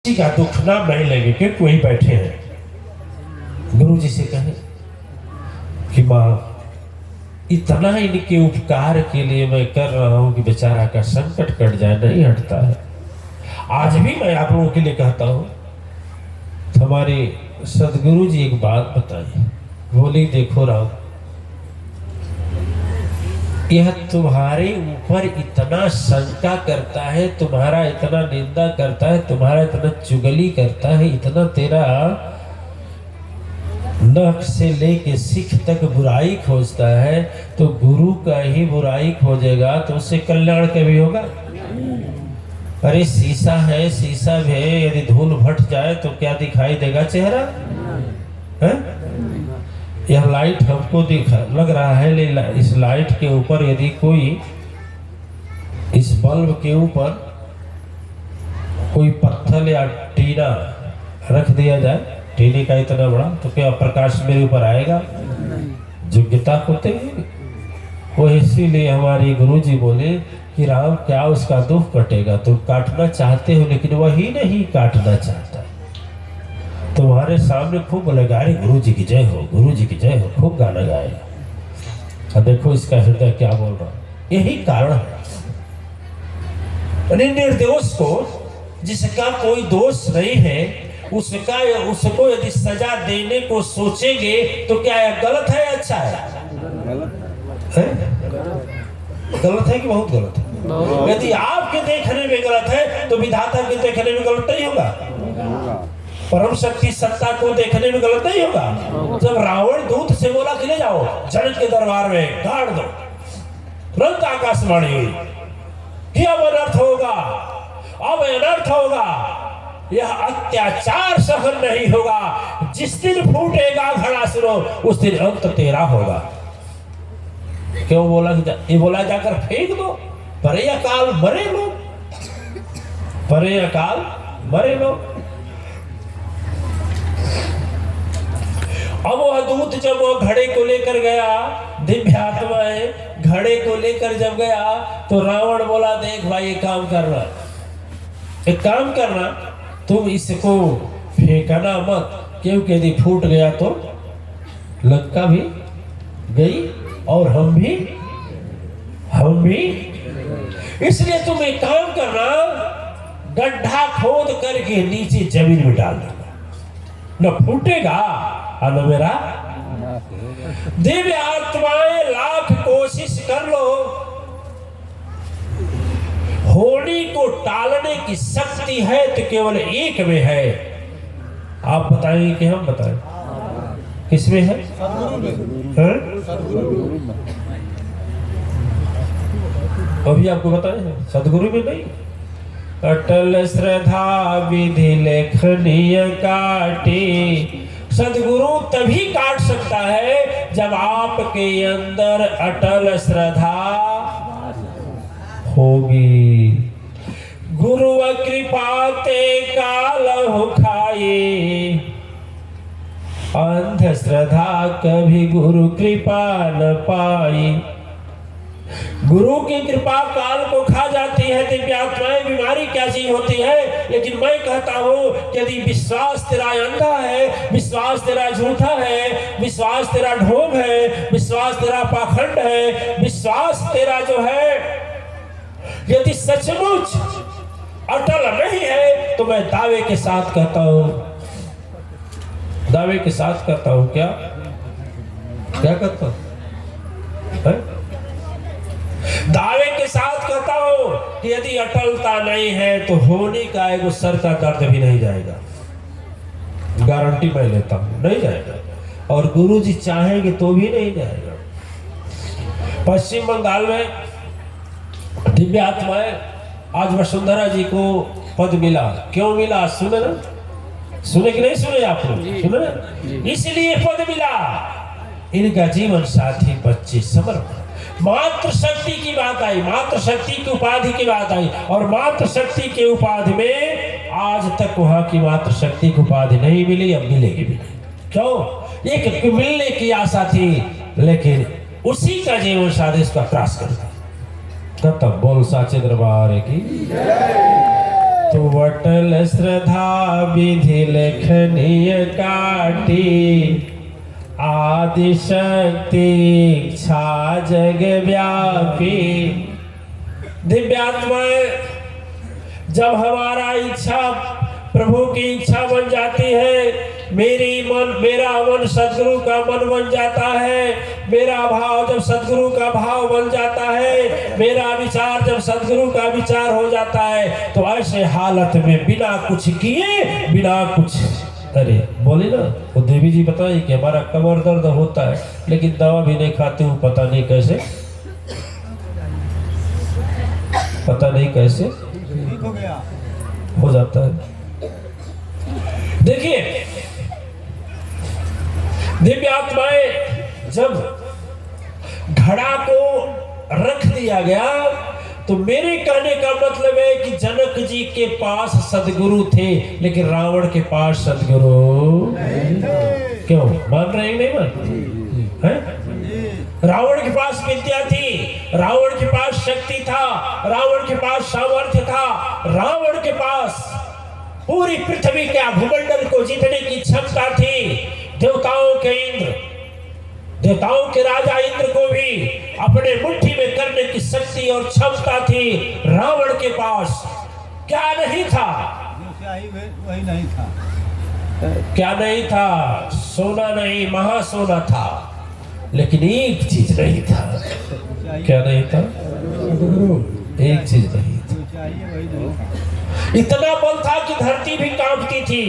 किसी का दुख ना नहीं लगे कि कोई बैठे हैं। गुरु जी से कहे कि माँ इतना इनके उपकार के लिए मैं कर रहा हूं कि बेचारा का संकट कट जाए, नहीं हटता है। आज भी मैं आप लोगों के लिए कहता हूं, हमारे सदगुरु जी एक बात बताई, बोली देखो राम, यह तुम्हारे ऊपर इतना शंका करता है, तुम्हारा इतना निंदा करता है, तुम्हारा इतना चुगली करता है, इतना तेरा नख से लेके सिख तक बुराई खोजता है, तो गुरु का ही बुराई खोजेगा तो उससे कल्याण कभी होगा? अरे शीशा है, शीशा में यदि धूल भट जाए तो क्या दिखाई देगा चेहरा है? यह लाइट हमको लग रहा है, इस लाइट के ऊपर यदि कोई इस बल्ब के ऊपर कोई पत्थर या टीना रख दिया जाए, टीने का इतना बड़ा, तो क्या प्रकाश मेरे ऊपर आएगा? योग्यता होते हैं वो। इसीलिए हमारे गुरु जी बोले कि राम क्या उसका दुख कटेगा? तुम काटना चाहते हो लेकिन वही नहीं काटना चाहता। तुम्हारे सामने खूब लगा रहे गुरु जी की जय हो, गुरु जी की जय हो, खूब गाना गाएगा। अब देखो इसका हृदय क्या बोल रहा है। यही कारण है निर्दोष को, जिसका कोई दोष नहीं है, उसको यदि सजा देने को सोचेंगे तो क्या यह गलत है? अच्छा है? गलत है कि बहुत गलत है? यदि आपके देखने में गलत है तो विधाता के देखने में गलत नहीं होगा? परम शक्ति सत्ता को देखने में गलत नहीं होगा? जब रावण दूत से बोला कि ले जाओ जनक के दरबार में गाड़ दो, तुरंत आकाशवाणी हुई कि अब अनर्थ होगा, अब अनर्थ होगा, यह अत्याचार सहन नहीं होगा। जिस दिन फूटेगा घड़ा सुनो, उस दिन अंत तेरा होगा। क्यों बोला? ये बोला जाकर फेंक दो, परे अकाल मरे लोग, परे अकाल मरे लोग। अब वह दूत जब वो घड़े को लेकर गया, दिव्य आत्माएं घड़े को लेकर जब गया, तो रावण बोला देख भाई एक काम करना, एक काम करना, तुम इसको फेंकना मत, क्योंकि यदि फूट गया तो लंका भी गई और हम भी। इसलिए तुम एक काम करना, गड्ढा खोद करके नीचे जमीन में डाल देना, न फूटेगा और न मेरा। दिव्य आत्माएं लाख कोशिश कर लो, होली को टालने की शक्ति है तो केवल एक में है। आप बताएंगे कि हम बताएं? किसमें है? अभी आपको बताएं, सदगुरु में नहीं। अटल श्रद्धा विधि लेखनीय काटी। सदगुरु तभी काट सकता है जब आपके अंदर अटल श्रद्धा होगी। गुरु कृपा ते कालहु खाए, अंध श्रद्धा कभी गुरु कृपा न पाई। गुरु की कृपा काल को खा जाती है। दिव्य आत्माएं बीमारी क्या चीज होती है, लेकिन मैं कहता हूं कि यदि विश्वास तेरा अंधा है, विश्वास तेरा झूठा है, विश्वास तेरा ढोंग है, विश्वास तेरा पाखंड है, विश्वास तेरा जो है यदि सचमुच अटल नहीं है, तो मैं दावे के साथ कहता हूं, दावे के साथ कहता हूं, क्या कहता हूं, दावे के साथ कहता हूं कि यदि अटलता नहीं है तो होने का एगो सर का दर्द भी नहीं जाएगा। गारंटी मैं लेता हूं, नहीं जाएगा। और गुरु जी चाहेंगे तो भी नहीं जाएगा। पश्चिम बंगाल में दिव्य आत्माएं, आज वसुंधरा जी को पद मिला। क्यों मिला? सुने ना, सुने कि नहीं सुने? आप लोग सुने ना? इसलिए पद मिला, इनका जीवन साथी बच्चे समर्पण। मात्र शक्ति की बात आई, मात्र शक्ति की उपाधि की बात आई, और मात्र शक्ति के उपाधि में आज तक वहां की मात्र शक्ति की उपाधि नहीं मिली, अब मिलेगी भी नहीं। क्यों? एक मिलने की आशा थी, लेकिन उसी का जीवन साथी इसका त्रास कर दिया। तब बोल साचे दरबार की। तो वटल श्रद्धा विधि लेखनीय काटी, आदि शक्ति इच्छा जग व्यापी। दिव्यात्माएं जब हमारा इच्छा प्रभु की इच्छा बन जाती है, मेरा मन सदगुरु का मन बन जाता है, मेरा भाव जब सदगुरु का भाव बन जाता है, मेरा विचार जब सदगुरु का विचार हो जाता है, तो ऐसे हालत में बिना कुछ किए, बिना कुछ अरे बोले ना वो देवी जी बताइए कि हमारा कमर दर्द होता है लेकिन दवा भी नहीं खाते हूँ, पता नहीं कैसे, पता नहीं कैसे हो जाता है। देखिए दिव्य आत्माएं जब घड़ा को रख दिया गया, तो मेरे कहने का मतलब है कि जनक जी के पास सदगुरु थे लेकिन रावण के पास सदगुरु क्यों? मान रहे हैं नहीं मान हैं? रावण के पास विद्या थी, रावण के पास शक्ति था, रावण के पास सामर्थ्य था, रावण के पास पूरी पृथ्वी के भूमंडल को जीतने की क्षमता थी। देवताओं के इंद्र, देवताओं के राजा इंद्र को भी अपने मुट्ठी में करने की शक्ति और क्षमता थी। रावण के पास क्या नहीं था? वही नहीं था। क्या नहीं था? सोना नहीं, महासोना था, लेकिन एक चीज नहीं था। क्या नहीं था? एक चीज नहीं था। इतना बल था कि धरती भी कांपती थी,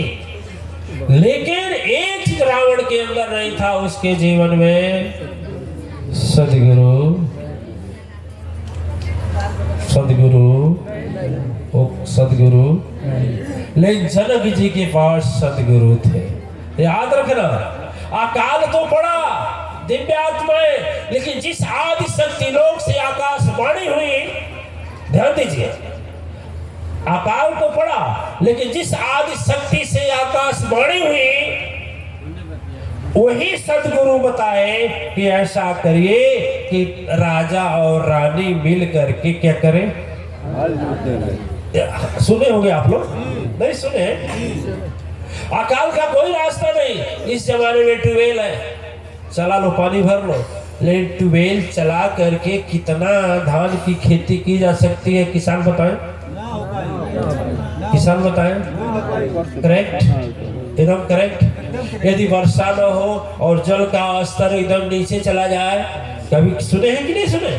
लेकिन एक चीज रावण के अंदर नहीं था, उसके जीवन में सदगुरु, सदगुरु, सदगुरु। लेकिन जनक जी के पास सदगुरु थे। याद रखना, अकाल तो पड़ा दिव्यात्माएं, लेकिन जिस आदि शक्ति लोक से आकाशवाणी हुई, ध्यान दीजिए, अकाल तो पड़ा लेकिन जिस आदि शक्ति से आकाशवाणी हुई, वही सदगुरु बताए कि ऐसा करिए कि राजा और रानी मिल करके क्या करें। सुने होंगे आप लोग? नहीं सुने? अकाल का कोई रास्ता नहीं। इस जमाने में ट्यूबवेल है, चला लो पानी भर लो, लेकिन ट्यूबवेल चला करके कितना धान की खेती की जा सकती है? किसान बताएं, किसान बताएं। करेक्ट, एकदम करेक्ट। यदि वर्षा न हो और जल का स्तर एकदम नीचे चला जाए, कभी सुने हैं कि नहीं सुने?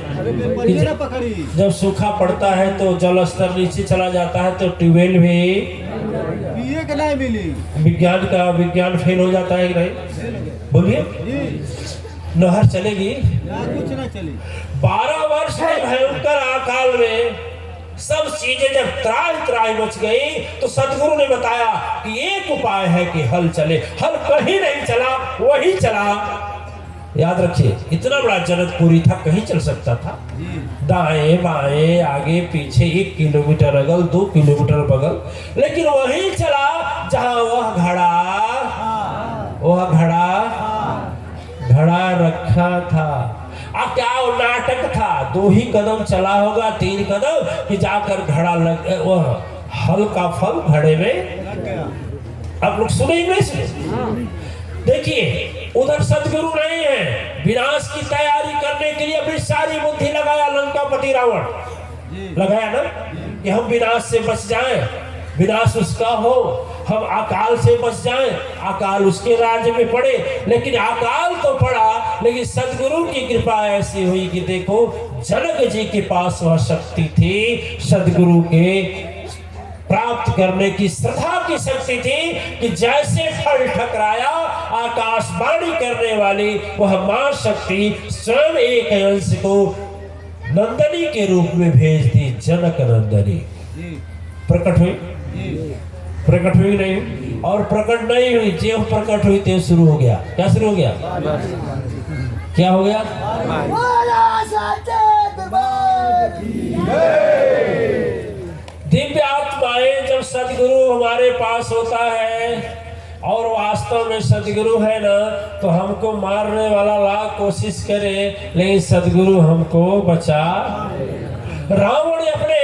जब सूखा पड़ता है तो जल स्तर नीचे चला जाता है, तो ट्यूबवेल भी विज्ञान का विज्ञान फेल हो जाता है कि नहीं? बोलिए, नहर चलेगी? कुछ ना चलेगी। 12 वर्ष के भयंकर अकाल में सब चीजें जब त्राही मच गई, तो सदगुरु ने बताया कि एक उपाय है कि हल चले। हल कहीं नहीं चला, वही चला। याद रखिए, इतना बड़ा जनकपुरी था, कहीं चल सकता था, दाएं बाएं आगे पीछे 1 किलोमीटर अगल 2 किलोमीटर बगल, लेकिन वही चला जहां वह घड़ा रखा था। अब क्या वो नाटक था? 2 ही कदम चला होगा, 3 कदम कि जाकर घड़ा लग, वह हल का फल घड़े में। आप लोग सुने ही नहीं सुने? देखिए, उधर सदगुरु नहीं है, विनाश की तैयारी करने के लिए अपनी सारी बुद्धि लगाया लंकापति रावण, लगाया ना कि हम विनाश से बच जाएं, विनाश उसका हो, हम अकाल से बच जाएं, अकाल उसके राज्य में पड़े। लेकिन अकाल तो पड़ा, लेकिन सदगुरु की कृपा ऐसी हुई कि देखो, जनक जी के पास वह शक्ति थी, सदगुरु के प्राप्त करने की श्रद्धा की शक्ति थी कि जैसे फल ठकराया, आकाशवाणी करने वाली वह मां शक्ति स्वयं एक अंश को नंदनी के रूप में भेज दी। जनक नंदनी प्रकट हुई, प्रकट हुई नहीं, और प्रकट नहीं हुई, जेव प्रकट हुई तेव शुरू हो गया। क्या शुरू हो गया? क्या हो गया? दिव्य आत्माएं जब सदगुरु हमारे पास होता है और वास्तव में सदगुरु है ना, तो हमको मारने वाला लाख कोशिश करे, लेकिन सदगुरु हमको बचा। रावण अपने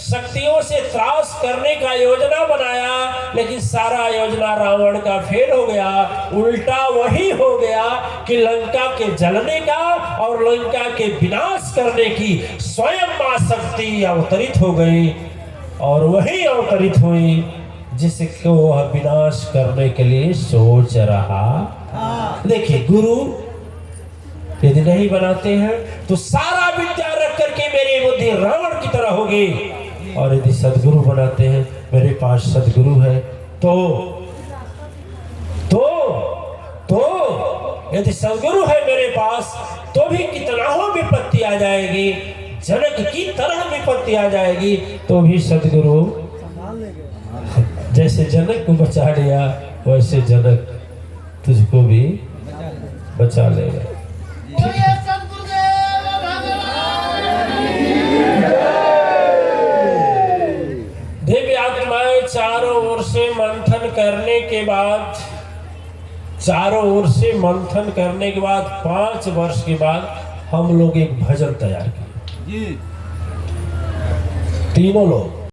शक्तियों सीता से त्रास करने का योजना बनाया, लेकिन सारा योजना रावण का फेल हो गया। उल्टा वही हो गया कि लंका के जलने का और लंका के विनाश करने की स्वयं मां शक्ति अवतरित हो गई, और वही अवतरित हुई जिसको वह विनाश करने के लिए सोच रहा। देखिए, गुरु यदि नहीं बनाते हैं तो सारा विद्या रख करके मेरी बुद्धि रावण की तरह होगी, और यदि सदगुरु बनाते हैं, मेरे पास सदगुरु है, तो यदि सदगुरु है मेरे पास, तो भी कितना हो विपत्ति आ जाएगी, जनक की तरह विपत्ति आ जाएगी, तो भी सदगुरु जैसे जनक को बचा लिया, वैसे जनक तुझको भी बचा लेगा। दिव्य आत्माएं चारों ओर से मंथन करने के बाद, 5 वर्ष के बाद हम लोग एक भजन तैयार किए, जी, तीनों लोग।